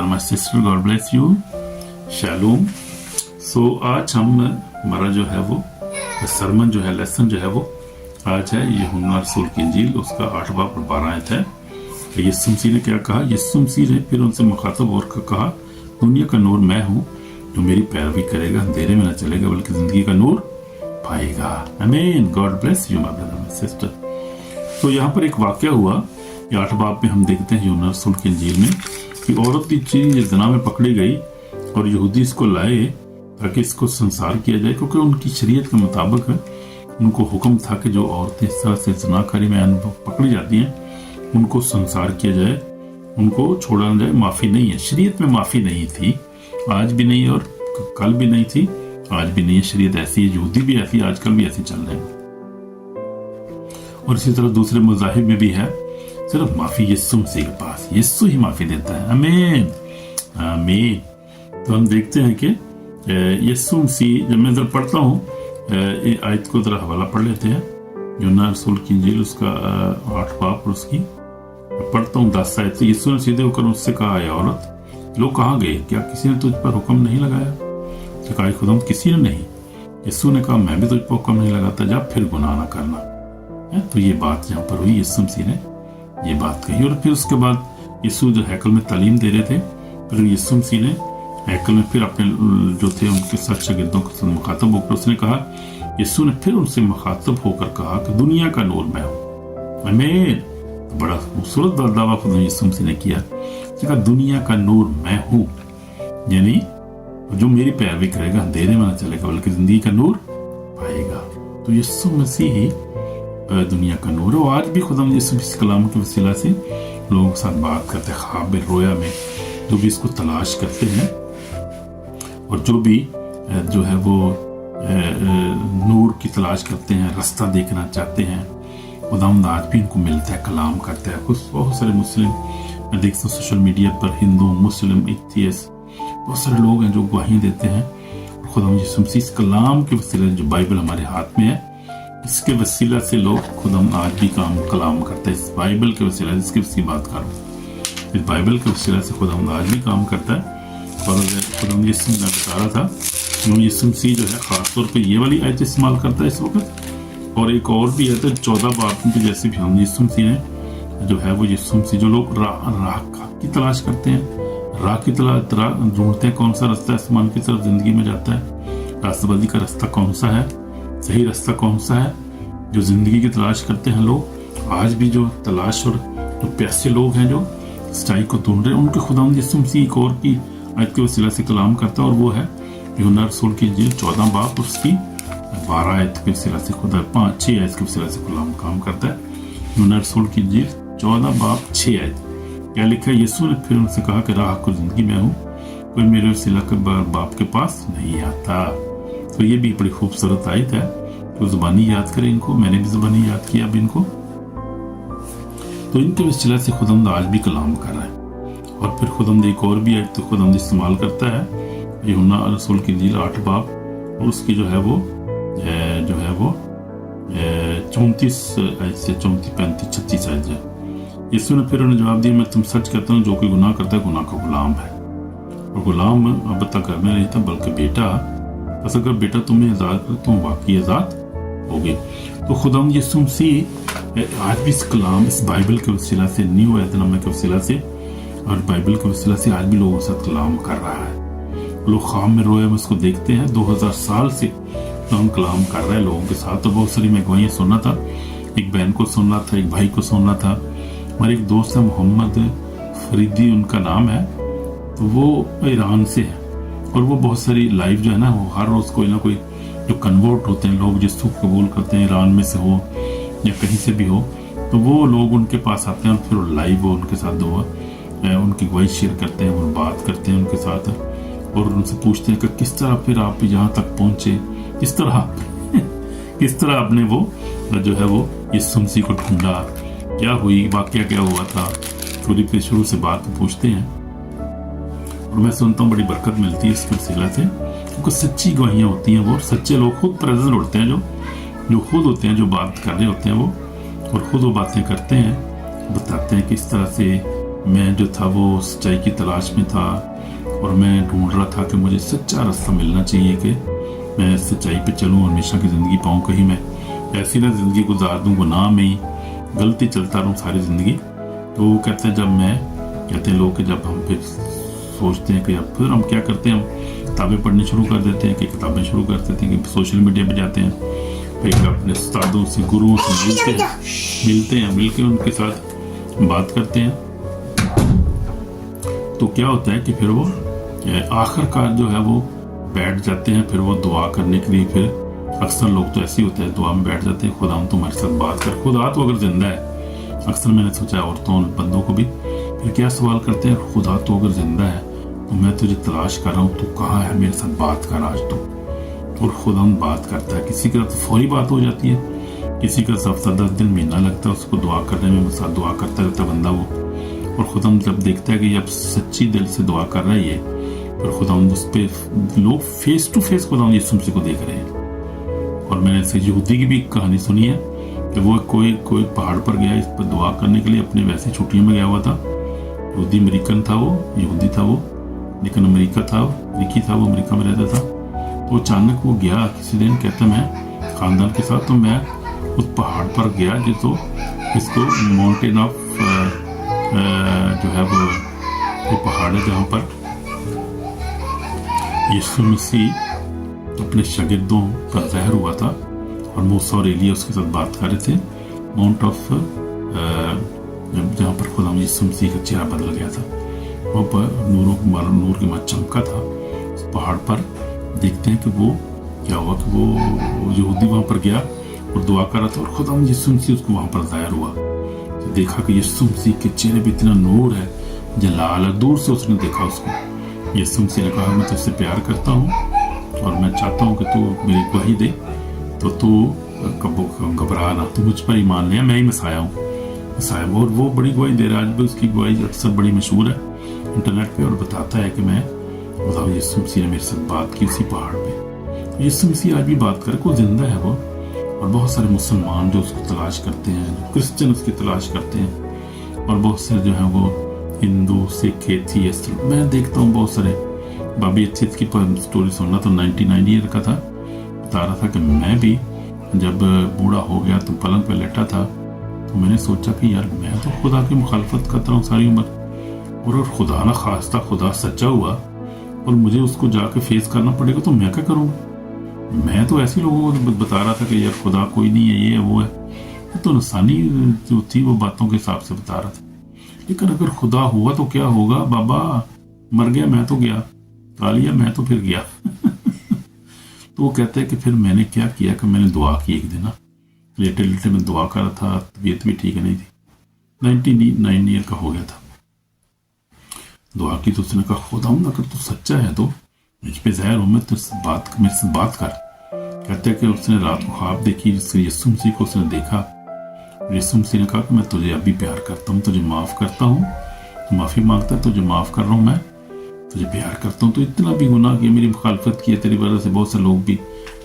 brother, my sister, God bless you. Shalom. So आज हमारा जो है वो सरमन जो है, लेसन जो है वो आज है यूहन्ना रसूल की इंजील, उसका 8वां बाब और 12 आयत है। यीशु मसीह ने क्या कहा? यीशु मसीह ने फिर उनसे मुखातब होकर कहा, दुनिया का नूर मैं हूँ, जो मेरी पैरवी करेगा अंधेरे में न चलेगा बल्कि जिंदगी का नूर पाएगा। आमीन। God bless you my brother my sister. तो यहाँ पर एक वाकया हुआ, 8 बाब में हम देखते हैं यूहन्ना रसूल की इंजील में कि औरत की चीज ज़िना में पकड़ी गई और यहूदी इसको लाए ताकि इसको संसार किया जाए, क्योंकि उनकी शरीयत के मुताबिक उनको हुक्म था कि जो औरतें इस तरह से ज़िनाकारी में पकड़ी जाती हैं उनको संसार किया जाए, उनको छोड़ा न जाए। माफ़ी नहीं है, शरीयत में माफ़ी नहीं थी, आज भी नहीं और कल भी नहीं थी, आज भी नहीं है। शरीयत ऐसी है, यहूदी भी ऐसी, आजकल भी ऐसी चल रहे हैं। और इसी तरह दूसरे मज़ाहिब में भी है, सिर्फ माफ़ी यीशु मसीह के पास, यीशु ही माफ़ी देता है। आमीन आमीन। तो हम देखते हैं कि यीशु मसीह, जब मैं जब पढ़ता हूँ आयत को जरा हवाला पढ़ लेते हैं, यूहन्ना रसूल की इंजील उसका 8 बाब और उसकी पढ़ता हूँ 10 आयत। यीशु ने सीधे होकर उससे कहा, है औरत, लोग कहाँ गए? क्या किसी ने तुझ पर हुक्म नहीं लगाया? तो कहा, खुदा किसी ने नहीं। यीशु ने कहा, मैं भी तुझ पर हुक्म नहीं लगाता, जा फिर गुनाह ना करना। तो ये बात यहाँ पर हुई, यीशु मसीह ने ये बात कही। और फिर उसके बाद यीशु जो हैकल में तालीम दे रहे थे, फिर यीशु मसीह ने हैकल में फिर अपने जो थे उनके साथ शागिर्दों के साथ मुखातब होकर उसने कहा, यीशु ने फिर उनसे मुखातब होकर कहा कि दुनिया का नूर मैं हूँ। आमीन। तो बड़ा खूबसूरत दावा खुद यीशु मसीह ने किया, कहा दुनिया का नूर मैं हूँ, यानी जो मेरी पैरवी करेगा अंधेरे में न चलेगा बल्कि जिंदगी का नूर पाएगा। तो यीशु मसीह ही दुनिया का नूर है। और आज भी खुदा यीशु मसीह कलाम के वसीला से लोगों के साथ बात करते हैं, ख्वाब रोया में जो भी इसको तलाश करते हैं और जो भी जो है वो नूर की तलाश करते हैं, रास्ता देखना चाहते हैं, खुदावंद आज भी इनको मिलता है, कलाम करता है। कुछ बहुत सारे मुस्लिम मैं देखता हूँ सोशल मीडिया पर, हिंदू, मुस्लिम, एथियस्ट, बहुत सारे लोग हैं जो गवाही देते हैं। खुदा यीशु मसीह इस कलाम के वसीले जो बाइबल हमारे हाथ में है, इसके वसीला से लोग खुदा आज भी कलाम करता है। इस बाइबल के वसीला, जिसकी वसी बात कर रहा हूँ, इस बाइबल के वसीला से खुदा आज भी काम करता है। और खुदा यीशु ने बता रहा था, यीशु मसीह जो है खासतौर पर ये वाली आयत इस्तेमाल करता है इस वक्त। और एक और भी आयत है 14 बाब में, जैसे भी हम यीशु मसीह ने जो है वो यीशु मसीह, जो लोग राह की तलाश करते हैं, राह की तलाश ढूंढते हैं, कौन सा रास्ता आसमान की तरफ जिंदगी में जाता है, रास्तबाजी का रास्ता कौन सा है, सही रास्ता कौन सा है, जो जिंदगी की तलाश करते हैं लोग। आज भी जो तलाश और जो प्यासे लोग हैं जो सच्चाई को ढूंढ रहे हैं, उनके खुदा यीशु मसीह एक और की आयत के वसीला से कलाम करता है, और वो है यूहन्ना रसूल की इंजील 14 बाब उसकी 12 आयत के वसीला से खुदा 5-6 आयत के वसीला से काम करता है। यूहन्ना रसूल की इंजील 14 बाब 6 आयत क्या लिखा है? यीशु ने फिर उनसे कहा कि राह को जिंदगी में हूँ, कोई मेरे वसीला के बाप के पास नहीं आता। तो ये भी बड़ी खूबसूरत आयत है, तो जुबानी याद करें इनको, मैंने भी जुबानी याद किया अब इनको। तो इनके वसीला से खुदावंद आज भी कलाम कर रहा है। और फिर खुदावंद एक और भी आयत तो खुदावंद इस्तेमाल करता है, यूहन्ना रसूल की इंजील 8 बाब और उसकी जो है वो 34 आयत से 34, 35, 36 आयत है। यीशु ने फिर उन्हें जवाब दिया, मैं तुम सच कहता हूँ, जो कोई गुनाह करता है गुनाह का गुलाम है, और गुलाम अब तक करने नहीं था बल्कि बेटा। बस अगर बेटा तुम्हें आज़ाद करे तुम वाकई आज़ाद होगे। तो खुदा यीशु मसीह आज भी इस कलाम, इस बाइबल के वसीला से, न्यू अहदनामे के वसीला से और बाइबल के वसीला से आज भी लोगों के साथ कलाम कर रहा है। लोग ख्वाब में रोए में उसको देखते हैं। 2000 साल से तो हम कलाम कर रहे हैं लोगों के साथ। तो बहुत सारी मैं गवाहियाँ सुनना था, एक बहन को सुनना था, एक भाई को सुनना था। हमारे एक दोस्त है मोहम्मद फरीदी उनका नाम है, तो वो ईरान से है और वो बहुत सारी लाइव जो है ना, वो हर रोज़ कोई ना कोई जो कन्वर्ट होते हैं लोग, जिसको कबूल करते हैं, ईरान में से हो या कहीं से भी हो, तो वो लोग उनके पास आते हैं और फिर लाइव वो उनके साथ उनकी गवाही शेयर करते हैं, वो बात करते हैं उनके साथ और उनसे पूछते हैं कि किस तरह फिर आप यहाँ तक पहुँचे, किस तरह आपने वो जो है वो यीशु मसीह को ढूंढा, क्या हुई, वाकया क्या हुआ था, पूरी फिर शुरू से बात पूछते हैं। और मैं सुनता हूँ बड़ी बरकत मिलती है इसके वसीला से, क्योंकि सच्ची गवाहियाँ होती हैं वो, सच्चे लोग खुद प्रेजेंट होते हैं, जो खुद होते हैं, जो बात कर रहे होते हैं वो, और खुद वो बातें करते हैं, बताते हैं किस तरह से मैं जो था वो सच्चाई की तलाश में था और मैं ढूंढ रहा था कि मुझे सच्चा रास्ता मिलना चाहिए कि मैं सच्चाई पे चलूँ और हमेशा की ज़िंदगी पाऊँ। कहीं मैं ऐसी ना ज़िंदगी गुजार दूँ गुनाह में ही गलती चलता रहूँ सारी ज़िंदगी। तो वो कहते हैं कहते हैं लोग कि जब हम फिर सोचते हैं कि अब फिर हम क्या करते हैं, हम किताबें पढ़नी शुरू कर देते हैं, कि किताबें शुरू कर देते हैं, कि सोशल मीडिया पे जाते हैं, फिर अपने उस्तादों से गुरुओं से मिल के उनके साथ बात करते हैं। तो क्या होता है कि फिर वो आखिरकार जो है वो बैठ जाते हैं, फिर वो दुआ करने के लिए। फिर अक्सर लोग तो ऐसे ही होते हैं, दुआ में बैठ जाते हैं, खुदा हम तुम्हारे साथ बात कर। खुदा तो अगर जिंदा है, अक्सर मैंने सोचा औरतों बंदों को भी, फिर क्या सवाल करते हैं, खुदा तो अगर जिंदा है तो मैं तुझे तलाश कर रहा हूँ, तू कहाँ है, मेरे साथ बात कर आज तो। और खुदा बात करता है। किसी का तो फौरी बात हो जाती है, किसी का हफ्ता 10 दिन महीना लगता है उसको दुआ करने में, साथ दुआ करता रहता बंदा वो। और खुदा जब देखता है कि ये अब सच्ची दिल से दुआ कर रहा है ये, और खुदा उस पर लोग फेस टू फेस खुदा यीशु मसीह को देख रहे हैं। और मैंने ऐसे यहूदी की भी कहानी सुनी है कि वो कोई पहाड़ पर गया इस पर दुआ करने के लिए, अपने वैसे छुट्टियों में गया हुआ था। यहूदी अमेरिकन था वो, यहूदी था वो, लेकिन अमेरिकी था वो, अमेरिका में रहता था। तो अचानक वो गया किसी दिन, कहता मैं खानदान के साथ, तो मैं उस पहाड़ पर गया तो इसको माउंटेन ऑफ जो है वो पहाड़ है जहाँ पर यीशु मसीह अपने शागिर्दों का ज़हर हुआ था और मूसा और एलिया उसके साथ बात कर रहे थे। माउंट ऑफ जहाँ पर खुदा यीशु मसीह का चेहरा बदल गया था, वो पर नूर के माँ चमका था उस पहाड़ पर। देखते हैं कि वो क्या हुआ कि वो यहूदी वहाँ पर गया और दुआ कर रहा था और खुदा यीशु मसीह उसको वहाँ पर ज़ाहिर हुआ। तो देखा कि यीशु मसीह के चेहरे पे इतना नूर है, जलाल है। दूर से उसने देखा उसको। यीशु मसीह ने कहा मैं तुझसे प्यार करता हूँ और मैं चाहता हूँ कि तू मेरी गवाही दे, तो तू घबरा ना, तू मुझ पर ईमान ले, मैं ही मसाया हूँ। और वो बड़ी गवाही दे रहा है। आज भी उसकी गवाही अक्सर बड़ी मशहूर है इंटरनेट पे, और बताता है कि मैं खुदा यीशु मसीह ने मेरे साथ बात की उसी पहाड़ पे। यीशु मसीह आज भी बात करे, कोई जिंदा है वो। और बहुत सारे मुसलमान जो उसको तलाश करते हैं, जो क्रिश्चियन उसकी तलाश करते हैं, और बहुत सारे जो हैं वो हिंदू, सिख, एथियस्ट। मैं देखता हूँ बहुत सारे बाबी एथियस्ट की स्टोरी सुनना। तो 99 ईयर का था, बता रहा था कि मैं भी जब बूढ़ा हो गया तो पलंग पे लेटा था, तो मैंने सोचा कि यार मैं तो खुदा की मुखालफत करता हूँ सारी उम्र, और खुदा ना खास्ता खुदा सच्चा हुआ और मुझे उसको जाके फेस करना पड़ेगा, तो मैं क्या करूँगा। मैं तो ऐसे लोगों को बता रहा था कि यार खुदा कोई नहीं है, ये है वो है। तो इंसानी जो थी वो बातों के हिसाब से बता रहा था। लेकिन अगर खुदा हुआ तो क्या होगा, बाबा मर गया मैं तो गया, तालिया मैं तो फिर गया। तो वो कहते हैं कि फिर मैंने क्या किया कि मैंने दुआ की एक दिन ना, लेटे में दुआ कर रहा था, तबीयत भी ठीक नहीं थी, 99 ईयर का हो गया था। दुआ की तो उसने कहा खुदा अगर तू सच्चा है तो मुझ पे ज़ाहिर हो, मैं मेरे से बात कर। कहते हैं कि उसने रात को ख्वाब देखी जिससे यीशु मसीह को उसने देखा। यीशु मसीह ने कहा कि मैं तुझे अभी प्यार करता हूँ, तुझे माफ़ करता हूँ, तो माफ़ी मांगता है, तुझे माफ़ कर रहा हूँ, मैं तुझे प्यार करता हूँ। तो इतना भी गुनाह किया, मेरी मुखालफत की है, तेरी वजह से बहुत से लोग भी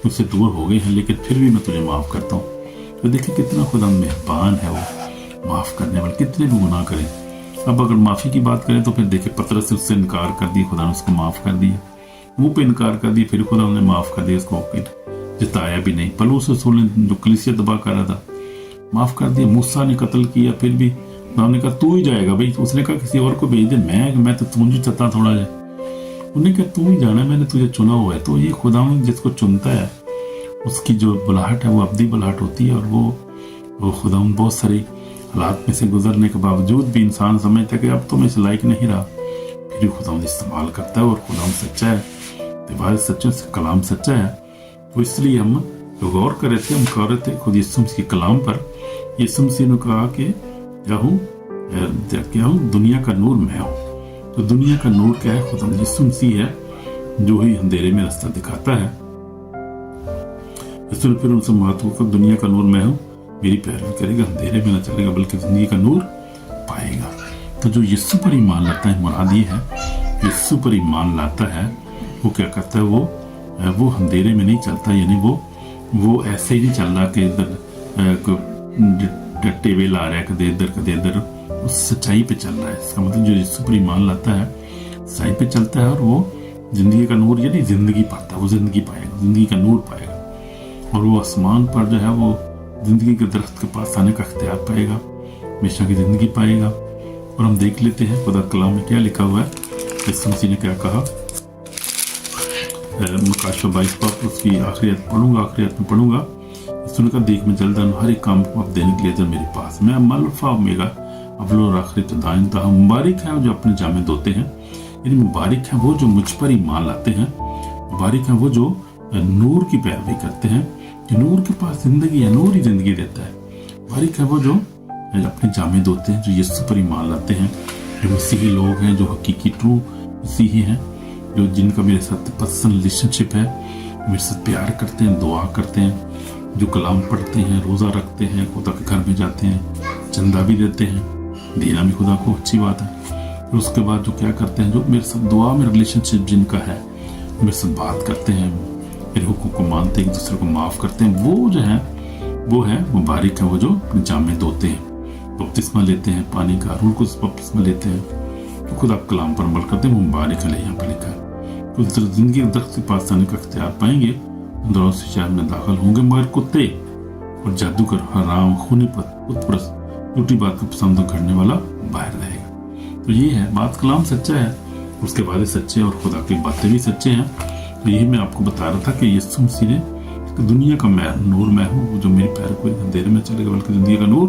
मुझसे दूर हो गए हैं, लेकिन फिर भी मैं तुझे माफ़ करता हूँ। तो देखिए कितना खुदा मेहरबान है वो, माफ़ करने वाले, कितने भी गुनाह करें। अब अगर माफ़ी की बात करें तो फिर देखिए पतरस से उससे इनकार कर दिया, खुदा ने उसको माफ़ कर दिया। मुँह पे इनकार कर दिया, फिर खुदा ने माफ़ कर दिया, उसको जिताया भी नहीं। पलूस रसूल ने जो कलीसिया दबा कर रहा था, माफ़ कर दिया। मूसा ने कत्ल किया, फिर भी उन्होंने कहा तू ही जाएगा भाई। उसने कहा किसी और को भेज दे, मैं तो मुझे चलता थोड़ा जाए। उन्होंने कहा तू ही जाना, मैंने तुझे चुना हुआ है। तो ये खुदा जिसको चुनता है उसकी जो बुलाहट है वो अब्दी बुलाहट होती है। और वो खुदा बहुत सारी हालात में से गुजरने के बावजूद भी इंसान समझता है कि अब तो मैं इस लायक नहीं रहा, फिर भी खुदा इस्तेमाल करता है। और खुदा सच्चा है, दिवार सच्चा, कलाम सच्चा है। तो इसलिए हम गौर कर रहे थे, हम कह रहे थे खुद यीशु मसीह के कलाम पर। यीशु मसीह ने कहा कि क्या हूँ, दुनिया का नूर मैं हूँ। तो दुनिया का नूर क्या है, खुदा यीशु मसीह है जो ही अंधेरे में रास्ता दिखाता है। यीशु ने फिर उनसे महत्व को, दुनिया का नूर मैं हूँ, मेरी पैरवी करेगा अंधेरे में न चलेगा बल्कि जिंदगी का नूर पाएगा। तो जो यीशु पर ईमान लाता है, मुराद ये है यीशु पर ईमान लाता है, वो क्या करता है, वो अंधेरे में नहीं चलता। यानी वो ऐसे ही नहीं चल रहा कि इधर टेबल आ रहा है, कदे इधर उस सच्चाई पे चल रहा है। इसका मतलब जो यीशु पर ईमान लाता है सच्चाई पे चलता है और वो जिंदगी का नूर यानी जिंदगी पाता है, वो जिंदगी पाएगा, जिंदगी का नूर पाएगा और वो आसमान पर जो है वो जिंदगी के दरख्त के पास आने का इख्तियार पाएगा, हमेशा की जिंदगी पाएगा। और हम देख लेते हैं खुदा कलाम में क्या लिखा हुआ है। यीशु मसीह ने क्या कहा, मकाशा 22 पाप उसकी आखिरी आयत पढ़ूंगा, आखिरी आयत में पढ़ूंगा। यीशु ने कहा, देख मैं जल्द आऊं, हर एक काम को आप देने के लिए जब मेरे पास, मैं अल्फा ओमेगा अव्वल और आखिरी इब्तिदा इंतहा। मुबारक है जो अपने जामे धोते हैं, यानी मुबारक है वो जो मुझ पर ईमान लाते हैं, मुबारक है वो जो नूर की पैरवी करते हैं, कि नूर के पास जिंदगी है, नूर ही जिंदगी देता है। मुबारक है वो जो अपने जामे धोते हैं, जो यीशु पर ईमान लाते हैं, जो मसीही लोग हैं, जो हकीकी ट्रू मसीही हैं, जो जिनका मेरे साथ पर्सनल रिलेशनशिप है, मेरे साथ प्यार करते हैं, दुआ करते हैं, जो कलाम पढ़ते हैं, रोज़ा रखते हैं, खुदा के घर में जाते हैं, चंदा भी देते हैं, देना भी खुदा को अच्छी बात है। फिर उसके बाद जो क्या करते हैं, जो मेरे साथ दुआ में रिलेशनशिप जिनका है, मेरे साथ बात करते हैं, मेरे हुक्म को मानते हैं, एक दूसरे को माफ़ करते हैं, वो जो है वो है मुबारक है वो जो अपने जामे धोते हैं, बपतिस्मा लेते हैं पानी का, रूह को बपतिस्मा लेते हैं, तो खुदा कलाम पर अमल करते हैं, मुबारक है यहाँ पर लिखा है। तो इस तरह जिंदगी के दरख्त के पास आने का इख्तियार पाएंगे, अंदरों से शहर में दाखिल होंगे, मगर कुत्ते और जादूगर, हराम, खूनी, उत्परस्त, झूठी बात को पसंद करने वाला बाहर रहेगा। तो ये है बात, कलाम सच्चा है, उसके वादे सच्चे और खुदा की बातें भी सच्चे हैं। तो यही मैं आपको बता रहा था कि यीशु मसीह ने दुनिया का नूर मैं हूँ, जो मेरे पैर को अंधेरे में चलेगा बल्कि जिंदगी का नूर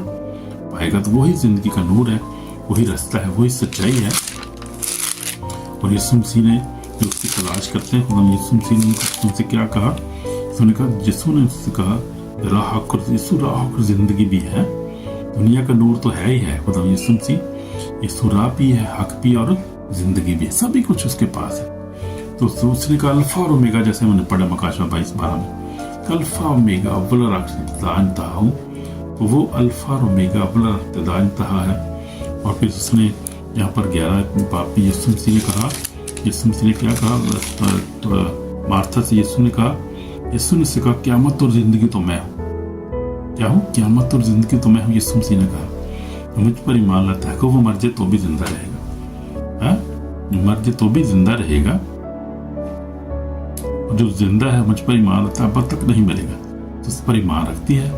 पाएगा। तो वही जिंदगी का नूर है, वही रास्ता है, वही सच्चाई है। और यीशु मसीह ने जो उसकी तलाश करते हैं, खुदा यीशु मसीह ने उनसे क्या कहा, उसने कहा, यीशु ने उससे कहा राह और यीशु राह और जिंदगी भी है, दुनिया का नूर तो है ही है खुदा यीशु मसीह, यीशु राह भी है, हक भी और जिंदगी भी है, सभी कुछ उसके पास है। तो उसने कहा अल्फा और ओमेगा, जैसे मैंने पढ़ा मकाशा 22:12 में, अल्फा ओमेगा अव्वल और आखिरी इब्तिदा इंतहा हूँ। तो वो अल्फा और ओमेगा अव्वल और इब्तिदा इंतहा है। और फिर उसने यहाँ पर 11 बाप में यीशु मसीह ने कहा, यीशु मसीह ने क्या कहा, मार्था से यीशु ने कहा, यीशु ने से कहा क़यामत और जिंदगी तो मैं हूँ। क्या हूँ? क़यामत और जिंदगी तो मैं हूँ, यीशु मसीह ने कहा। तो मुझ पर ईमान लाता है कि वो मर जाए तो भी जिंदा रहेगा, है मर जाए तो भी जिंदा रहेगा। जो जिंदा है मुझ पर ईमान रखता है, अब तक नहीं मरेगा, तो उस पर ईमान रखती है।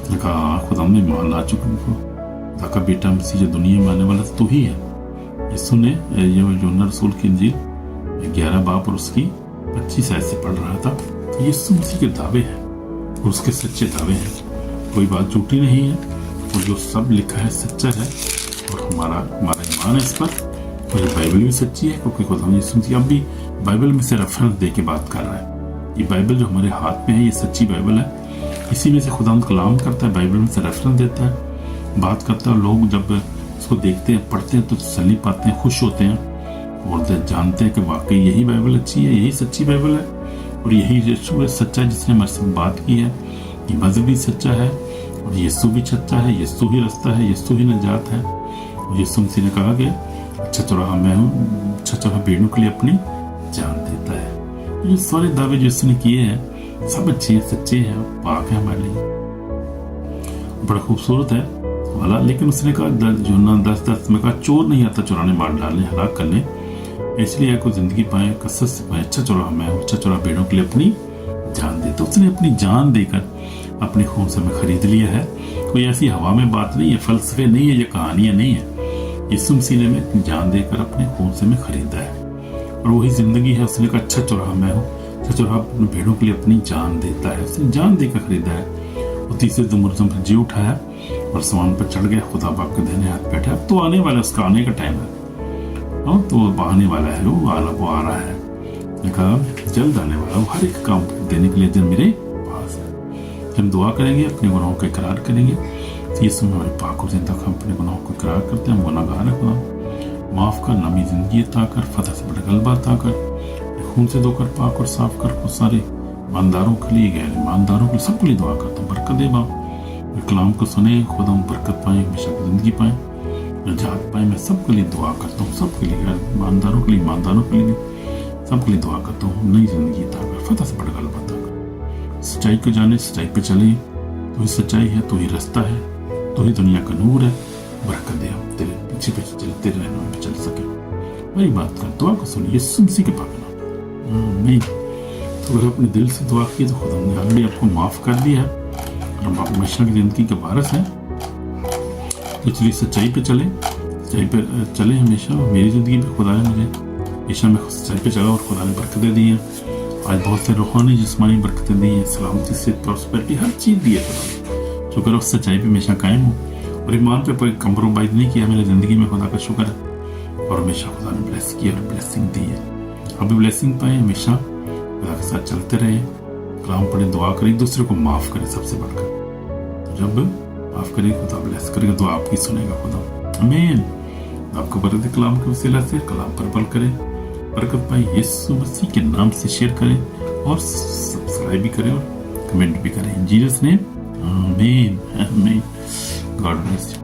कहा खुदा में ईमान ला चुके उनको, खुदा का बेटा मसीह जो दुनिया में आने वाला तो ही है। यीशु ने ये यूहन्ना रसूल की इंजील 11 बाब और उसकी 25 आयत से पढ़ रहा था। तो यीशु मसीह के दावे हैं और उसके सच्चे दावे हैं, कोई बात झूठी नहीं है, और जो सब लिखा है सच्चा है, और हमारा ईमान है इस पर। और ये बाइबल भी सच्ची है, क्योंकि खुदा यीशु मसीह अब भी बाइबल में से रेफरेंस दे के बात कर रहा है। ये बाइबल जो हमारे हाथ में है, ये सच्ची बाइबल है, इसी में से खुदा कलाम करता है, बाइबल में से रेफरेंस देता है, बात करता है। लोग जब इसको देखते हैं, पढ़ते हैं, तो तसल्ली पाते हैं, खुश होते हैं और जानते हैं कि वाकई यही बाइबल अच्छी है, यही सच्ची बाइबल है, और यही यीशु है सच्चा जिसने हमारे साथ बात की है। ये मज़हब भी सच्चा है और यीशु भी सच्चा है, यीशु ही रास्ता है, यीशु ही निजात है। और यीशु मसीह ने कहा कि अच्छा चौराहा मैं हूँ, अच्छा चौराहा भेड़ों के लिए अपनी जान देता है। ये सारे दावे जो इसने किए हैं सब अच्छे हैं, सच्चे हैं, पाक है हमारे लिए, बड़ा खूबसूरत है वाला। लेकिन उसने कहा यूहन्ना 10:10 में कहा चोर नहीं आता चुराने, मार डालने, हलाक करने, इसलिए को जिंदगी पाए, कसरत से पाए। अच्छा चौराहा मैं हूँ, अच्छा चौराहा भेड़ों के लिए अपनी जान दे। तो उसने अपनी जान देकर अपने खून से हमें खरीद लिया है। कोई ऐसी हवा में बात नहीं है, फलसफे नहीं है, ये कहानियां नहीं है। यीशु मसीह ने अपनी जान देकर अपने खून से हमें खरीदा है, और वही जिंदगी है। उसने कहा अच्छा चौराहा मैं हूँ, अच्छा चौराहा भेड़ों के लिए अपनी जान देता है, उसने जान देकर खरीदा है। और तीसरे दिन मुर्दों पर जी उठाया और समान पर चढ़ गया, खुदा बाप के दाहिने हाथ बैठा। अब तो आने वाला, उसका आने का टाइम है, तो आने वाला है, वो आ रहा है, कहा जल्द आने वाला, वो हर एक काम देने के लिए जब मेरे पास है। जब दुआ करेंगे, अपने गुनाहों का इकरार करेंगे, तो ये समय हमारे पाक और जिंदा हम अपने गुनाहों को इकरार करते हैं, हम गुनाहगार है, खुदा माफ कर, नमी जिंदगी अता कर, फतह से बड़ा गलबा अता कर, खून से धोकर पाक और साफ कर। वो सारे ईमानदारों के लिए, गैर ईमानदारों के लिए, सबके लिए दुआ करता हूँ, बरकत दे बाप, कलाम को सुने, खुदा हम बरकत पाए, हमेशा की जिंदगी पाए, निजात पाए। मैं सबके लिए दुआ करता हूँ, सबके लिए, ईमानदारों के लिए, ईमानदारों के लिए, सबके लिए दुआ करता हूँ, नई जिंदगी अता कर, फतह से बड़ा गलबा अता कर। सच्चाई को जाने, सच्चाई पे चले, तो ही सच्चाई है, तो ही रास्ता है, तो ही दुनिया का नूर है, बरकत दे, हम तेरे पीछे पीछे चले, तेरे रहनुमाई में चल सके। वही बात कर, दुआ को सुनिए यीशु मसीह के पाक नाम। आमीन। तो अगर अपने दिल से दुआ की तो खुदा ने ऑलरेडी आपको माफ कर दिया है और हम आप हमेशा की जिंदगी के वारिस हैं। तो चलिए सच्चाई पे चले, सच्चाई पे चले हमेशा। मेरी ज़िंदगी में खुदा ने मुझे हमेशा मैं सच्चाई पे चला और खुदा ने बरकतें दी हैं। आज बहुत से रूहानी जिस्मानी बरकतें दी हैं, सलामती से प्रॉस्पेरिटी हर चीज़ दी है खुदा ने। शुक्र उस सच्चाई पे हमेशा कायम हूँ और ईमान पे कोई कम्प्रोमाइज़ नहीं किया मेरी ज़िंदगी में। खुदा का शुक्र है और हमेशा खुदा ने ब्लेस किया और ब्लेसिंग दी है। आप भी ब्लेसिंग पाए, हमेशा खुदा के साथ चलते रहे, कलाम पढ़े, दुआ करें, एक दूसरे को माफ़ करें सबसे बढ़कर। तो जब माफ़ करें खुदा ब्लेस करेगा, दुआ आपकी सुनेगा खुदा। आमीन। आपको बरकत कलाम के वसीला से कलाम पर बल करें, बरकत पाए, यीशु मसीह के नाम से शेयर करें और सब्सक्राइब भी करें और कमेंट भी करें। इन जीसस नेम, आमीन आमीन। God bless you.